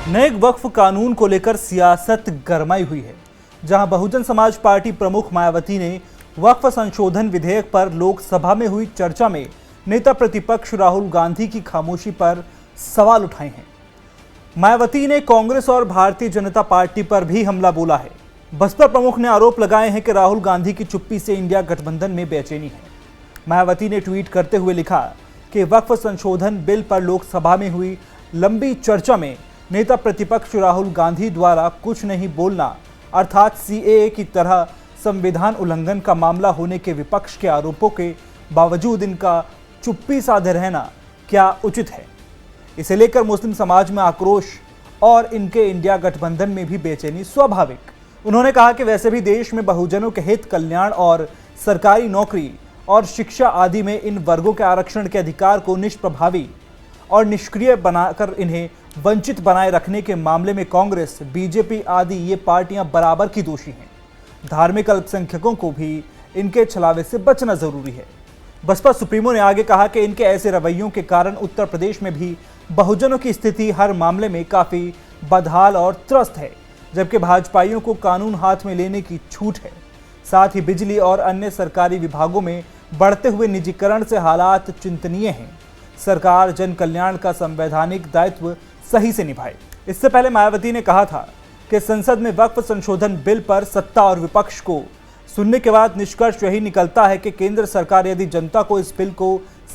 नए वक्फ कानून को लेकर सियासत गरमाई हुई है। जहां बहुजन समाज पार्टी प्रमुख मायावती ने वक्फ संशोधन विधेयक पर लोकसभा में हुई चर्चा में नेता प्रतिपक्ष राहुल गांधी की खामोशी पर सवाल उठाए हैं। मायावती ने कांग्रेस और भारतीय जनता पार्टी पर भी हमला बोला है। बसपा प्रमुख ने आरोप लगाए हैं कि राहुल गांधी की चुप्पी से इंडिया गठबंधन में बेचैनी है। मायावती ने ट्वीट करते हुए लिखा कि वक्फ संशोधन बिल पर लोकसभा में हुई लंबी चर्चा में नेता प्रतिपक्ष राहुल गांधी द्वारा कुछ नहीं बोलना अर्थात सीएए की तरह संविधान उल्लंघन का मामला होने के विपक्ष के आरोपों के बावजूद इनका चुप्पी साधे रहना क्या उचित है। इसे लेकर मुस्लिम समाज में आक्रोश और इनके इंडिया गठबंधन में भी बेचैनी स्वाभाविक। उन्होंने कहा कि वैसे भी देश में बहुजनों के हित, कल्याण और सरकारी नौकरी और शिक्षा आदि में इन वर्गों के आरक्षण के अधिकार को निष्प्रभावी और निष्क्रिय बनाकर इन्हें वंचित बनाए रखने के मामले में कांग्रेस, बीजेपी आदि ये पार्टियां बराबर की दोषी हैं। धार्मिक अल्पसंख्यकों को भी इनके छलावे से बचना जरूरी है। बसपा सुप्रीमो ने आगे कहा कि इनके ऐसे रवैयों के कारण उत्तर प्रदेश में भी बहुजनों की स्थिति हर मामले में काफी बदहाल और त्रस्त है, जबकि भाजपाइयों को कानून हाथ में लेने की छूट है। साथ ही बिजली और अन्य सरकारी विभागों में बढ़ते हुए निजीकरण से हालात चिंतनीय हैं। सरकार जन कल्याण का संवैधानिक दायित्व सही से निभाए। इससे पहले मायावती ने कहा था कि संसद में वक्फ संशोधन बिल पर सत्ता और विपक्ष को सुनने के बाद निष्कर्ष यही निकलता है कि केंद्र सरकार यदि जनता को इस बिल को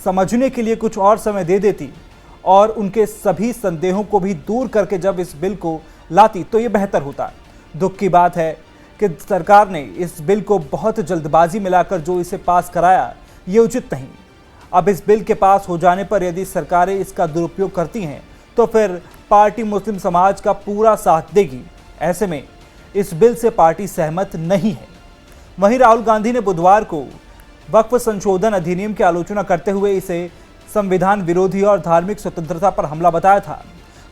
समझने के लिए कुछ और समय दे देती और उनके सभी संदेहों को भी दूर करके जब इस बिल को लाती तो ये बेहतर होता। दुख की बात है कि सरकार ने इस बिल को बहुत जल्दबाजी में लाकर जो इसे पास कराया, ये उचित नहीं। अब इस बिल के पास हो जाने पर यदि सरकारें इसका दुरुपयोग करती हैं तो फिर पार्टी मुस्लिम समाज का पूरा साथ देगी। ऐसे में इस बिल से पार्टी सहमत नहीं है। वहीं राहुल गांधी ने बुधवार को वक्फ संशोधन अधिनियम की आलोचना करते हुए इसे संविधान विरोधी और धार्मिक स्वतंत्रता पर हमला बताया था।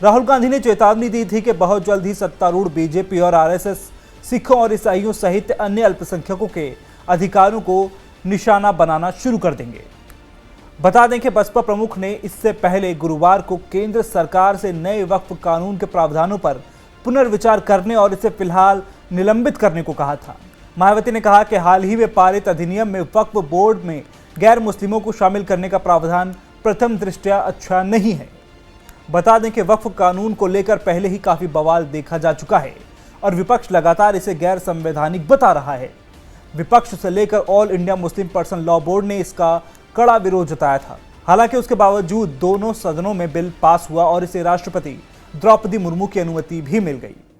राहुल गांधी ने चेतावनी दी थी कि बहुत जल्द ही सत्तारूढ़ बीजेपी और आरएसएस सिखों और ईसाइयों सहित अन्य अल्पसंख्यकों के अधिकारों को निशाना बनाना शुरू कर देंगे। बता दें कि बसपा प्रमुख ने इससे पहले गुरुवार को केंद्र सरकार से नए वक्फ कानून के प्रावधानों पर पुनर्विचार करने और इसे फिलहाल निलंबित करने को कहा था। मायावती ने कहा कि हाल ही में पारित अधिनियम में वक्फ बोर्ड में गैर मुस्लिमों को शामिल करने का प्रावधान प्रथम दृष्टया अच्छा नहीं है। बता दें कि वक्फ कानून को लेकर पहले ही काफी बवाल देखा जा चुका है और विपक्ष लगातार इसे गैर संवैधानिक बता रहा है। विपक्ष से लेकर all India Muslim person law board ने इसका कड़ा विरोध जताया था। हालांकि उसके बावजूद दोनों सदनों में बिल पास हुआ और इसे राष्ट्रपति द्रौपदी मुर्मू की अनुमति भी मिल गई।